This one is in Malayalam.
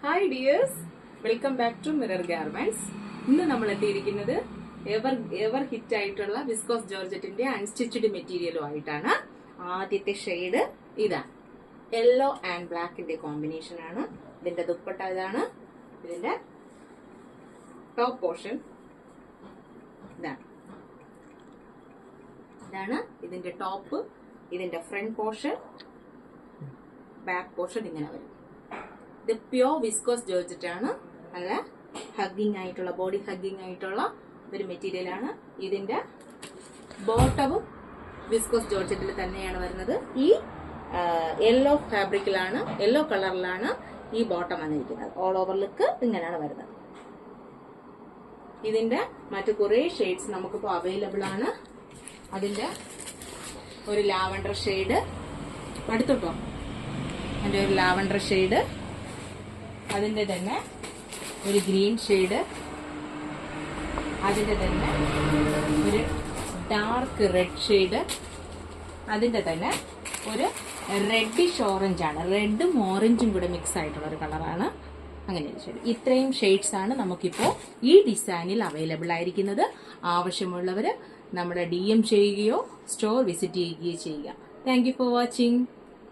Hi dears, welcome back to mirror garments. ഇന്ന് നമ്മൾ എത്തിയിരിക്കുന്നത് എവർ ഹിറ്റ് ആയിട്ടുള്ള വിസ്കോസ് ജോർജറ്റിന്റെ അൺസ്റ്റിച്ച്ഡ് മെറ്റീരിയലും ആയിട്ടാണ്. ആദ്യത്തെ ഷെയ്ഡ് ഇതാണ്, യെല്ലോ ആൻഡ് ബ്ലാക്കിന്റെ കോമ്പിനേഷൻ ആണ്. ഇതിന്റെ ദുപ്പട്ട ഇതാണ്, ഇതിന്റെ ടോപ്പ് പോർഷൻ ഇതാണ് ഇതിന്റെ ടോപ്പ്. ഇതിന്റെ ഫ്രണ്ട് പോർഷൻ, ബാക്ക് പോർഷൻ ഇങ്ങനെ വരും. ഇത് പ്യോർ വിസ്കോസ് ജോർജറ്റ് ആണ്. നല്ല ഹഗ്ഗിങ് ആയിട്ടുള്ള, ബോഡി ഹഗ്ഗിങ് ആയിട്ടുള്ള ഒരു മെറ്റീരിയൽ ആണ്. ഇതിന്റെ ബോട്ടവും വിസ്കോസ് ജോർജറ്റിൽ തന്നെയാണ് വരുന്നത്. ഈ യെല്ലോ ഫാബ്രിക്കിലാണ്, യെല്ലോ കളറിലാണ് ഈ ബോട്ടം വന്നിരിക്കുന്നത്. ഓൾ ഓവർ ലുക്ക് ഇങ്ങനെയാണ് വരുന്നത്. ഇതിന്റെ മറ്റു കുറെ ഷെയ്ഡ്സ് നമുക്കിപ്പോൾ അവൈലബിൾ ആണ്. അതിന്റെ ഒരു ലാവണ്ടർ ഷെയ്ഡ്, അടുത്തോട്ടോ, അതിന്റെ ഒരു ലാവണ്ടർ ഷെയ്ഡ്, അതിന്റെ തന്നെ ഒരു ഗ്രീൻ ഷെയ്ഡ്, അതിന്റെ തന്നെ ഒരു ഡാർക്ക് റെഡ് ഷെയ്ഡ്, അതിന്റെ തന്നെ ഒരു റെഡിഷ് ഓറഞ്ച് ആണ്. റെഡും ഓറഞ്ചും കൂടെ മിക്സ് ആയിട്ടുള്ള ഒരു കളറാണ്. അങ്ങനെ ഒരു ഷെയ്ഡ്. ഇത്രയും ഷെയ്ഡ്സ് ആണ് നമുക്കിപ്പോൾ ഈ ഡിസൈനിൽ അവൈലബിൾ ആയിരിക്കുന്നത്. ആവശ്യമുള്ളവർ നമ്മുടെ DM ചെയ്യുകയോ സ്റ്റോർ വിസിറ്റ് ചെയ്യുകയോ ചെയ്യുക. Thank you for watching.